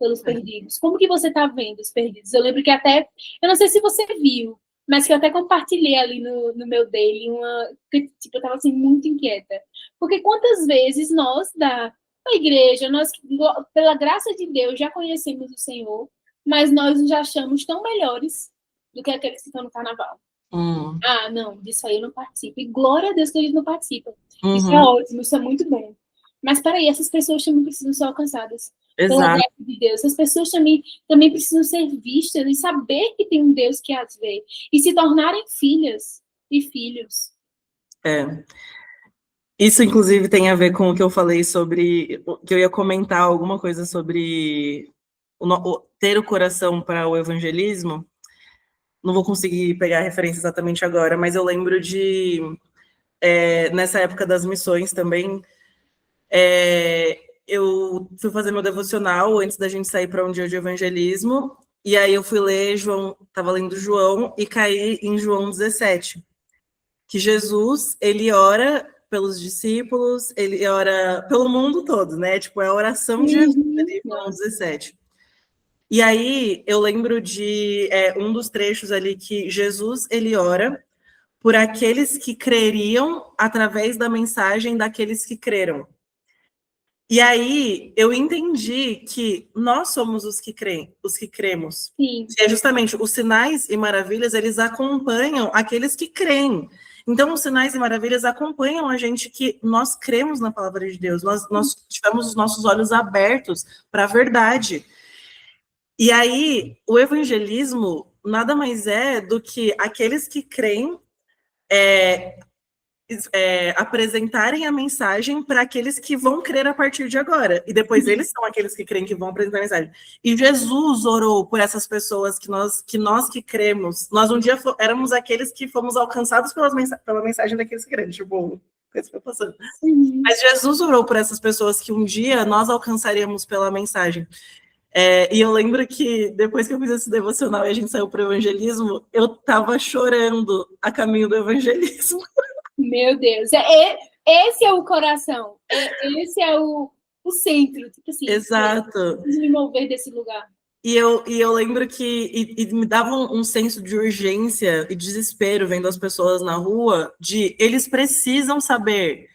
pelos perdidos. Como que você está vendo os perdidos? Eu lembro que até, eu não sei se você viu, mas que eu até compartilhei ali no meu daily, que, tipo, eu estava assim, muito inquieta. Porque quantas vezes nós, da igreja, nós, pela graça de Deus, já conhecemos o Senhor, mas nós nos achamos tão melhores do que aqueles que estão no carnaval. Ah, não, disso aí eu não participo. E glória a Deus que eles não participam. Isso é ótimo, isso é muito bom. Mas peraí, essas pessoas também precisam ser alcançadas pela graça de Deus. Essas pessoas também precisam ser vistas e saber que tem um Deus que as vê. E se tornarem filhas e filhos. Isso, inclusive, tem a ver com o que eu falei sobre... Que eu ia comentar alguma coisa sobre ter o coração para o evangelismo. Não vou conseguir pegar a referência exatamente agora, mas eu lembro de... nessa época das missões também... eu fui fazer meu devocional antes da gente sair para um dia de evangelismo, e aí eu fui ler João, estava lendo João, e caí em João 17, que Jesus, ele ora pelos discípulos, ele ora pelo mundo todo, né? Tipo, é a oração de Jesus, ali, João 17. E aí eu lembro de um dos trechos ali que Jesus, ele ora por aqueles que creriam através da mensagem daqueles que creram. E aí eu entendi que nós somos os que creem, os que cremos. Sim. É justamente os sinais e maravilhas, eles acompanham aqueles que creem. Então, os sinais e maravilhas acompanham a gente que nós cremos na palavra de Deus, nós tivemos os nossos olhos abertos para a verdade. E aí, o evangelismo nada mais é do que aqueles que creem apresentarem a mensagem para aqueles que vão crer a partir de agora. E depois eles são aqueles que creem que vão apresentar a mensagem. E Jesus orou por essas pessoas que nós que cremos. Nós um dia éramos aqueles que fomos alcançados pela mensagem daqueles que creem. Tipo, isso foi passando. Mas Jesus orou por essas pessoas que um dia nós alcançaríamos pela mensagem. E eu lembro que depois que eu fiz esse devocional e a gente saiu para o evangelismo, eu estava chorando a caminho do evangelismo. Meu Deus, esse é o coração, esse é o centro, tipo assim. Exato. Preciso me mover desse lugar. E eu lembro que me dava um senso de urgência e desespero vendo as pessoas na rua, de eles precisam saber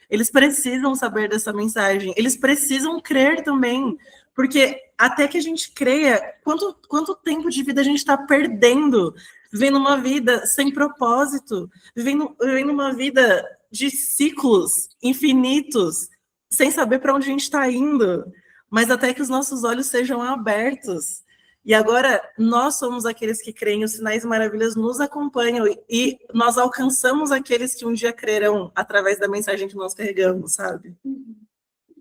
dessa mensagem, eles precisam crer também, porque até que a gente creia, quanto tempo de vida a gente está perdendo, vivendo uma vida sem propósito, vivendo uma vida de ciclos infinitos, sem saber para onde a gente está indo, mas até que os nossos olhos sejam abertos. E agora, nós somos aqueles que creem, os sinais e maravilhas nos acompanham e nós alcançamos aqueles que um dia crerão através da mensagem que nós carregamos, sabe?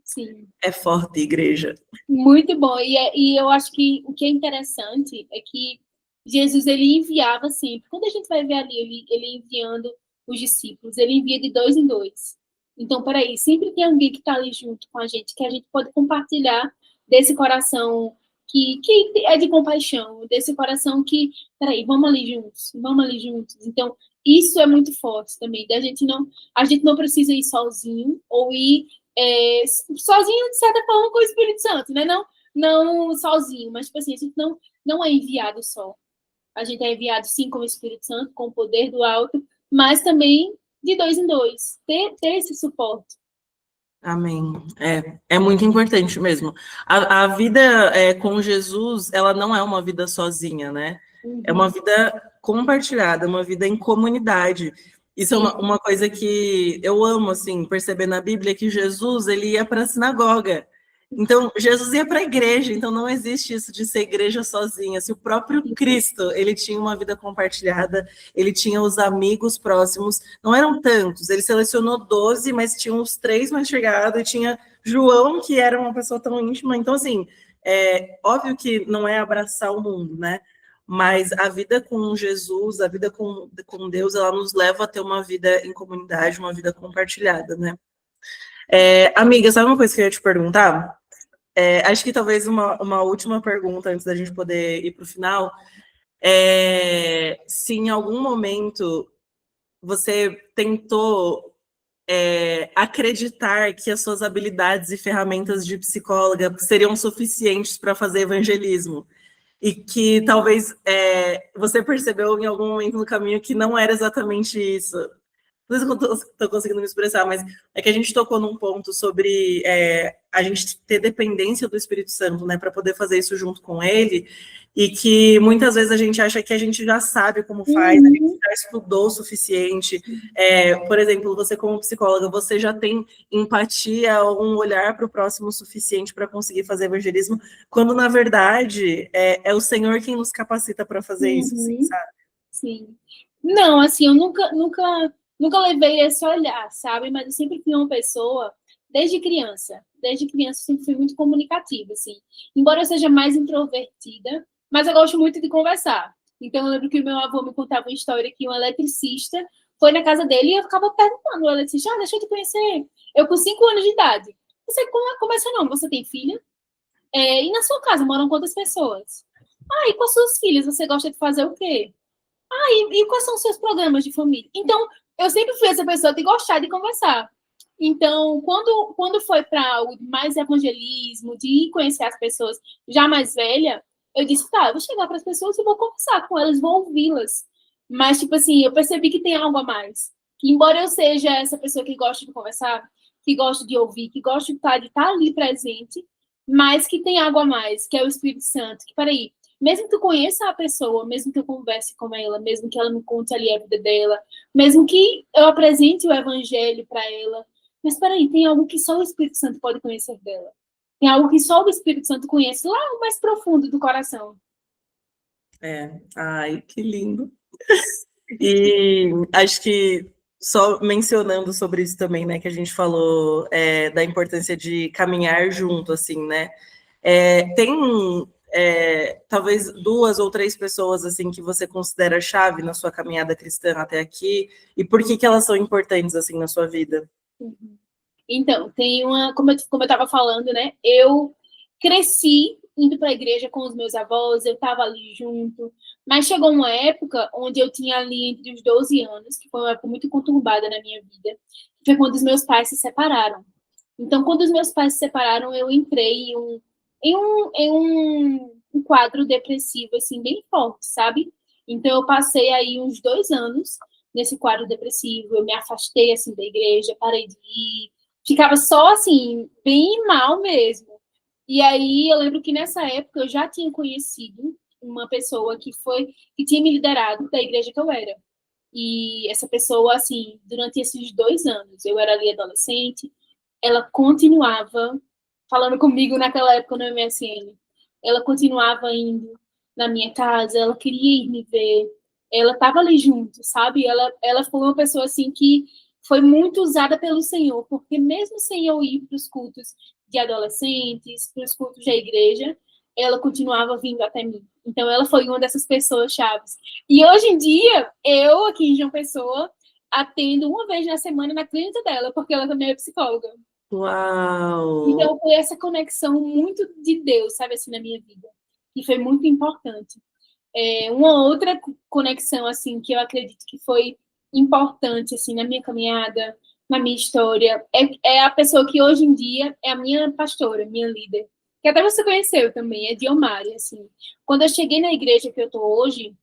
Sim. É forte, igreja. Muito bom. E eu acho que o que é interessante é que Jesus, ele enviava sempre. Quando a gente vai ver ali, ele enviando os discípulos, ele envia de 2 em 2. Então, peraí, sempre tem alguém que está ali junto com a gente, que a gente pode compartilhar desse coração que é de compaixão, desse coração que, peraí, vamos ali juntos. Então, isso é muito forte também. A gente não precisa ir sozinho ou ir sozinho, de certa forma, com o Espírito Santo, né? Não sozinho, mas, tipo assim, a gente não é enviado só. A gente é enviado, sim, com o Espírito Santo, com o poder do alto, mas também de 2 em 2. Ter esse suporte. Amém. É muito importante mesmo. A vida com Jesus, ela não é uma vida sozinha, né? É uma vida compartilhada, uma vida em comunidade. Isso é uma coisa que eu amo, assim, perceber na Bíblia, que Jesus, ele ia para a sinagoga. Então, Jesus ia para a igreja, então não existe isso de ser igreja sozinha. Se o próprio Cristo, ele tinha uma vida compartilhada, ele tinha os amigos próximos, não eram tantos, ele selecionou 12, mas tinha os 3 mais chegados, e tinha João, que era uma pessoa tão íntima. Então, assim, óbvio que não é abraçar o mundo, né? Mas a vida com Jesus, a vida com Deus, ela nos leva a ter uma vida em comunidade, uma vida compartilhada, né? Amiga, sabe uma coisa que eu ia te perguntar? Acho que talvez uma última pergunta antes da gente poder ir para o final. Se em algum momento você tentou acreditar que as suas habilidades e ferramentas de psicóloga seriam suficientes para fazer evangelismo. E que talvez você percebeu em algum momento no caminho que não era exatamente isso. Não sei se eu estou conseguindo me expressar, mas é que a gente tocou num ponto sobre a gente ter dependência do Espírito Santo, né, para poder fazer isso junto com ele, e que muitas vezes a gente acha que a gente já sabe como faz, a gente já estudou o suficiente. Por exemplo, você como psicóloga, você já tem empatia, um olhar para o próximo suficiente para conseguir fazer evangelismo, quando na verdade é o Senhor quem nos capacita para fazer isso, assim, sabe? Sim. Não, assim, eu nunca levei esse olhar, sabe? Mas eu sempre fui uma pessoa, desde criança eu sempre fui muito comunicativa, assim. Embora eu seja mais introvertida, mas eu gosto muito de conversar. Então, eu lembro que o meu avô me contava uma história que um eletricista foi na casa dele e eu ficava perguntando ao eletricista, deixa eu te conhecer. Eu com 5 anos de idade. Você, como é seu nome? Você tem filha? E na sua casa moram quantas pessoas? E com as suas filhas, você gosta de fazer o quê? E quais são os seus programas de família? Então, eu sempre fui essa pessoa de gostar de conversar. Então, quando foi para algo mais evangelismo, de conhecer as pessoas já mais velha, eu disse, tá, eu vou chegar para as pessoas e vou conversar com elas, vou ouvi-las. Mas, tipo assim, eu percebi que tem algo a mais. Que, embora eu seja essa pessoa que gosta de conversar, que gosta de ouvir, que gosta de estar ali presente, mas que tem algo a mais, que é o Espírito Santo. Que, peraí, mesmo que tu conheça a pessoa, mesmo que eu converse com ela, mesmo que ela me conte ali a vida dela, mesmo que eu apresente o evangelho para ela, mas espera aí, tem algo que só o Espírito Santo pode conhecer dela. Tem algo que só o Espírito Santo conhece lá no mais profundo do coração. Ai, que lindo. E acho que só mencionando sobre isso também, né, que a gente falou da importância de caminhar junto, assim, né? Tem talvez 2 ou 3 pessoas assim que você considera chave na sua caminhada cristã até aqui, e por que elas são importantes assim na sua vida? Então, tem como eu estava falando, né? Eu cresci indo para a igreja com os meus avós, eu estava ali junto, mas chegou uma época onde eu tinha ali entre os 12 anos, que foi uma época muito conturbada na minha vida, que foi quando os meus pais se separaram. Então, quando os meus pais se separaram, eu entrei em um quadro depressivo, assim, bem forte, sabe? Então, eu passei aí uns 2 anos nesse quadro depressivo, eu me afastei, assim, da igreja, parei de ir, ficava só, assim, bem mal mesmo. E aí, eu lembro que nessa época eu já tinha conhecido uma pessoa que tinha me liderado da igreja que eu era. E essa pessoa, assim, durante esses 2 anos, eu era ali adolescente, ela continuava falando comigo naquela época no MSN. Ela continuava indo na minha casa, ela queria ir me ver, ela estava ali junto, sabe? Ela foi uma pessoa assim que foi muito usada pelo Senhor, porque mesmo sem eu ir para os cultos de adolescentes, para os cultos da igreja, ela continuava vindo até mim. Então, ela foi uma dessas pessoas chaves. E hoje em dia, eu aqui em João Pessoa atendo uma vez na semana na clínica dela, porque ela também é psicóloga. Uau! Então, foi essa conexão muito de Deus, sabe, assim, na minha vida. E foi muito importante. Uma outra conexão, assim, que eu acredito que foi importante, assim, na minha caminhada, na minha história, é a pessoa que hoje em dia é a minha pastora, minha líder. Que até você conheceu também, é Diomari, assim. Quando eu cheguei na igreja que eu tô hoje,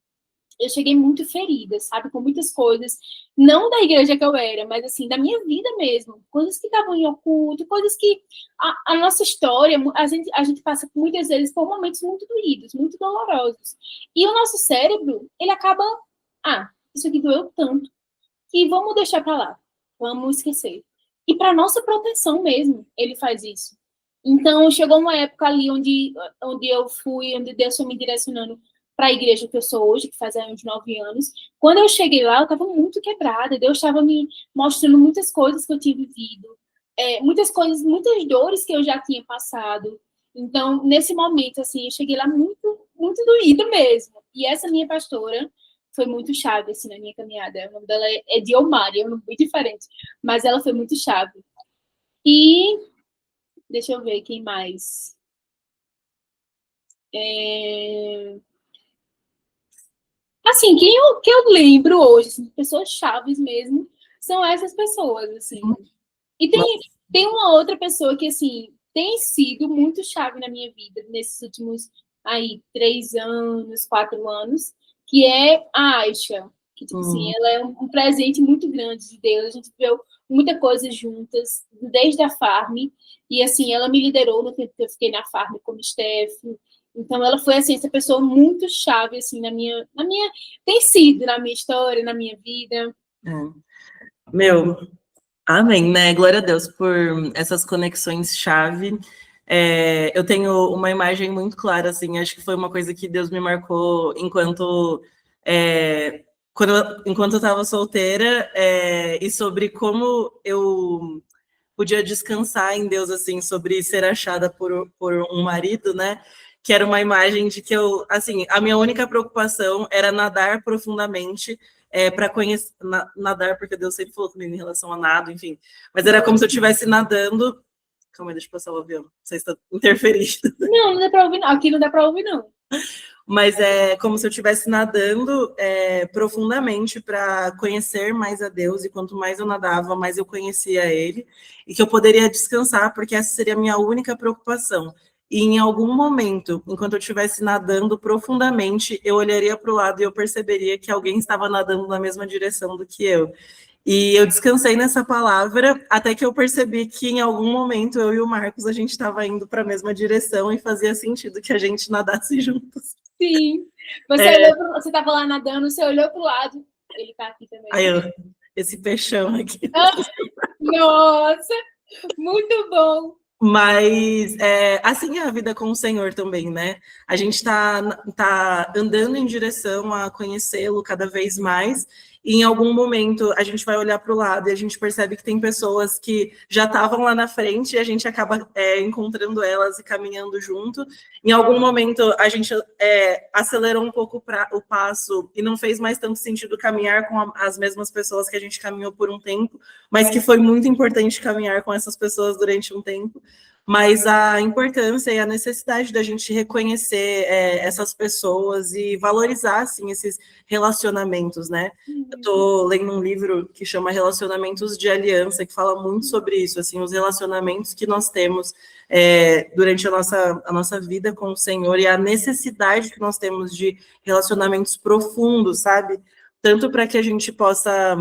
eu cheguei muito ferida, sabe? Com muitas coisas, não da igreja que eu era, mas assim, da minha vida mesmo. Coisas que estavam em oculto, coisas que a nossa história, a gente passa muitas vezes por momentos muito doídos, muito dolorosos. E o nosso cérebro, ele acaba, isso aqui doeu tanto, que vamos deixar para lá, vamos esquecer. E para nossa proteção mesmo, ele faz isso. Então, chegou uma época ali onde Deus foi me direcionando para a igreja que eu sou hoje, que faz aí uns 9 anos. Quando eu cheguei lá, eu estava muito quebrada. Deus estava me mostrando muitas coisas que eu tinha vivido, muitas coisas, muitas dores que eu já tinha passado. Então, nesse momento, assim, eu cheguei lá muito, muito doída mesmo. E essa minha pastora foi muito chave, assim, na minha caminhada. O nome dela é Diomari, é um nome muito diferente. Mas ela foi muito chave. E deixa eu ver quem mais. Assim, que eu lembro hoje, assim, pessoas chaves mesmo, são essas pessoas, assim. E tem uma outra pessoa que, assim, tem sido muito chave na minha vida nesses últimos 3 anos, 4 anos, que é a Aisha. Que, tipo assim, ela é um presente muito grande de Deus. A gente viu muita coisa juntas, desde a Farm. E, assim, ela me liderou no tempo que eu fiquei na Farm como staff. Então, ela foi, assim, essa pessoa muito chave, assim, tem sido na minha história, na minha vida. Meu, amém, né? Glória a Deus por essas conexões-chave. Eu tenho uma imagem muito clara, assim, acho que foi uma coisa que Deus me marcou enquanto eu estava solteira, e sobre como eu podia descansar em Deus, assim, sobre ser achada por um marido, né? Que era uma imagem de que eu, assim, a minha única preocupação era nadar profundamente para conhecer, nadar, porque Deus sempre falou comigo em relação a nado, enfim. Mas era como se eu estivesse nadando. Calma aí, deixa eu passar o avião. Você está interferindo. Não dá para ouvir, não. Aqui não dá para ouvir, não. Mas é como se eu estivesse nadando profundamente para conhecer mais a Deus, e quanto mais eu nadava, mais eu conhecia Ele, e que eu poderia descansar, porque essa seria a minha única preocupação. E em algum momento, enquanto eu estivesse nadando profundamente, eu olharia para o lado e eu perceberia que alguém estava nadando na mesma direção do que eu. E eu descansei nessa palavra até que eu percebi que em algum momento eu e o Marcos a gente estava indo para a mesma direção e fazia sentido que a gente nadasse juntos. Sim. Você estava lá nadando, você olhou para o lado, ele está aqui também. Aí esse peixão aqui. Nossa, muito bom. Mas assim é a vida com o Senhor também, né? A gente tá andando em direção a conhecê-lo cada vez mais, e em algum momento a gente vai olhar para o lado e a gente percebe que tem pessoas que já estavam lá na frente e a gente acaba encontrando elas e caminhando junto. Em algum momento a gente acelerou um pouco o passo e não fez mais tanto sentido caminhar com as mesmas pessoas que a gente caminhou por um tempo, mas que foi muito importante caminhar com essas pessoas durante um tempo. Mas a importância e a necessidade da gente reconhecer essas pessoas e valorizar, assim, esses relacionamentos, né? Eu estou lendo um livro que chama Relacionamentos de Aliança, que fala muito sobre isso, assim, os relacionamentos que nós temos durante a nossa vida com o Senhor, e a necessidade que nós temos de relacionamentos profundos, sabe? Tanto para que a gente possa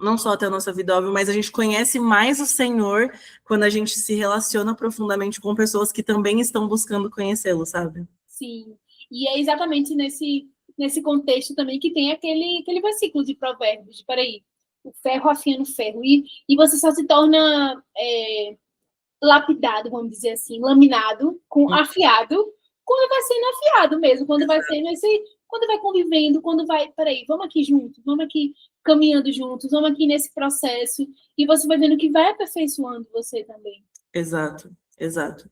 não só ter a nossa vida, óbvio, mas a gente conhece mais o Senhor quando a gente se relaciona profundamente com pessoas que também estão buscando conhecê-lo, sabe? Sim, e é exatamente nesse contexto também que tem aquele versículo de Provérbios, peraí, o ferro afia no ferro, e você só se torna lapidado, vamos dizer assim, laminado, afiado, quando vai sendo afiado mesmo, quando vai sendo quando vai convivendo, quando vai, peraí, vamos aqui juntos, vamos aqui caminhando juntos, vamos aqui nesse processo, e você vai vendo que vai aperfeiçoando você também. Exato, exato.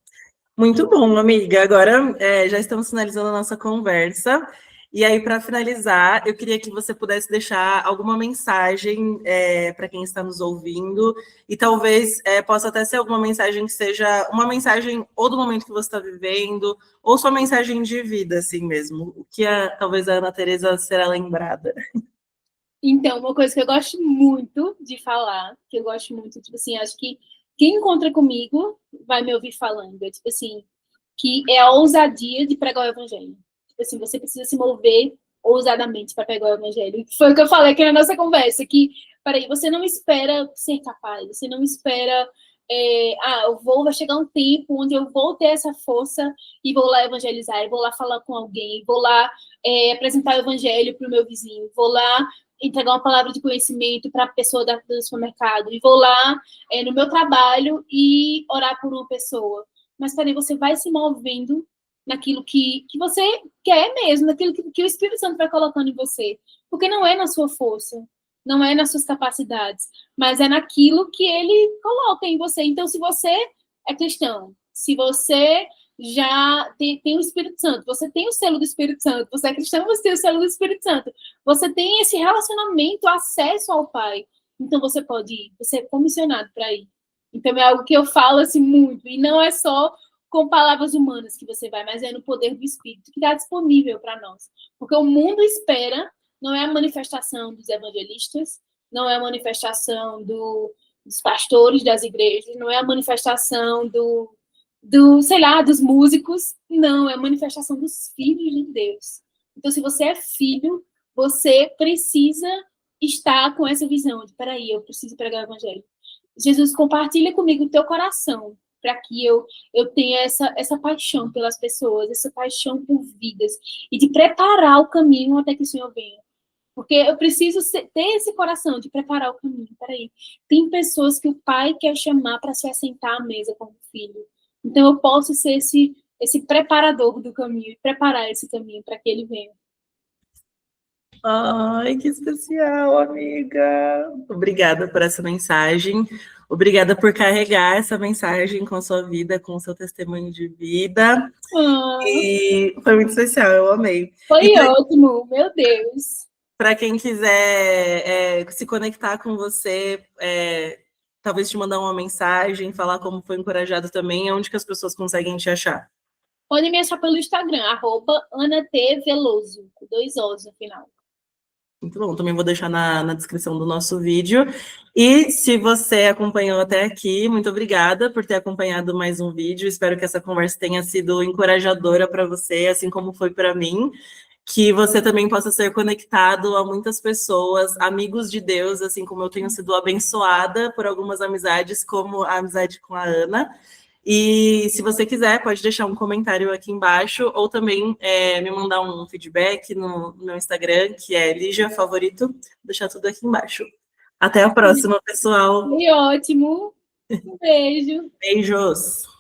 Muito bom, amiga. Agora já estamos finalizando a nossa conversa. E aí, para finalizar, eu queria que você pudesse deixar alguma mensagem para quem está nos ouvindo, e talvez possa até ser alguma mensagem que seja uma mensagem ou do momento que você está vivendo, ou sua mensagem de vida, assim mesmo. O que talvez a Ana Teresa será lembrada. Então, uma coisa que eu gosto muito de falar, que eu gosto muito, tipo assim, acho que quem encontra comigo vai me ouvir falando, tipo assim, que é a ousadia de pregar o evangelho. Tipo assim, você precisa se mover ousadamente para pregar o evangelho. Foi o que eu falei aqui na nossa conversa, que, peraí, você não espera ser capaz, você não espera, vai chegar um tempo onde eu vou ter essa força e vou lá evangelizar, e vou lá falar com alguém, vou lá apresentar o evangelho para o meu vizinho, vou lá entregar uma palavra de conhecimento para a pessoa do supermercado, e vou lá no meu trabalho e orar por uma pessoa. Mas, peraí, você vai se movendo naquilo que você quer mesmo, naquilo que o Espírito Santo vai colocando em você. Porque não é na sua força, não é nas suas capacidades, mas é naquilo que ele coloca em você. Então, se você é cristão, se você já tem o Espírito Santo, você tem o selo do Espírito Santo, você é cristão, você tem o selo do Espírito Santo, você tem esse relacionamento, acesso ao Pai, então você pode ir, você é comissionado para ir. Então é algo que eu falo assim muito, e não é só com palavras humanas que você vai, mas é no poder do Espírito que está disponível para nós, porque o mundo espera, não é a manifestação dos evangelistas, não é a manifestação dos pastores das igrejas, não é a manifestação sei lá, dos músicos, não, é a manifestação dos filhos de Deus. Então, se você é filho, você precisa estar com essa visão de, peraí, eu preciso pregar o evangelho. Jesus, compartilha comigo o teu coração, para que eu tenha essa paixão pelas pessoas, essa paixão por vidas, e de preparar o caminho até que o Senhor venha. Porque eu preciso ter esse coração de preparar o caminho. Peraí, tem pessoas que o pai quer chamar para se assentar à mesa como filho. Então eu posso ser esse preparador do caminho e preparar esse caminho para que ele venha. Ai, que especial, amiga. Obrigada por essa mensagem. Obrigada por carregar essa mensagem com a sua vida, com o seu testemunho de vida. E foi muito especial, eu amei. Foi ótimo, meu Deus. Para quem quiser se conectar com você, talvez te mandar uma mensagem, falar como foi encorajado também, onde que as pessoas conseguem te achar? Pode me achar pelo Instagram, @AnaTVeloso, com 2 Os no final. Muito bom, também vou deixar na descrição do nosso vídeo. E se você acompanhou até aqui, muito obrigada por ter acompanhado mais um vídeo. Espero que essa conversa tenha sido encorajadora para você, assim como foi para mim. Que você também possa ser conectado a muitas pessoas, amigos de Deus, assim como eu tenho sido abençoada por algumas amizades, como a amizade com a Ana. E se você quiser, pode deixar um comentário aqui embaixo, ou também me mandar um feedback no meu Instagram, que é Lígia Favorito. Vou deixar tudo aqui embaixo. Até a próxima, pessoal. Foi ótimo. Um beijo. Beijos.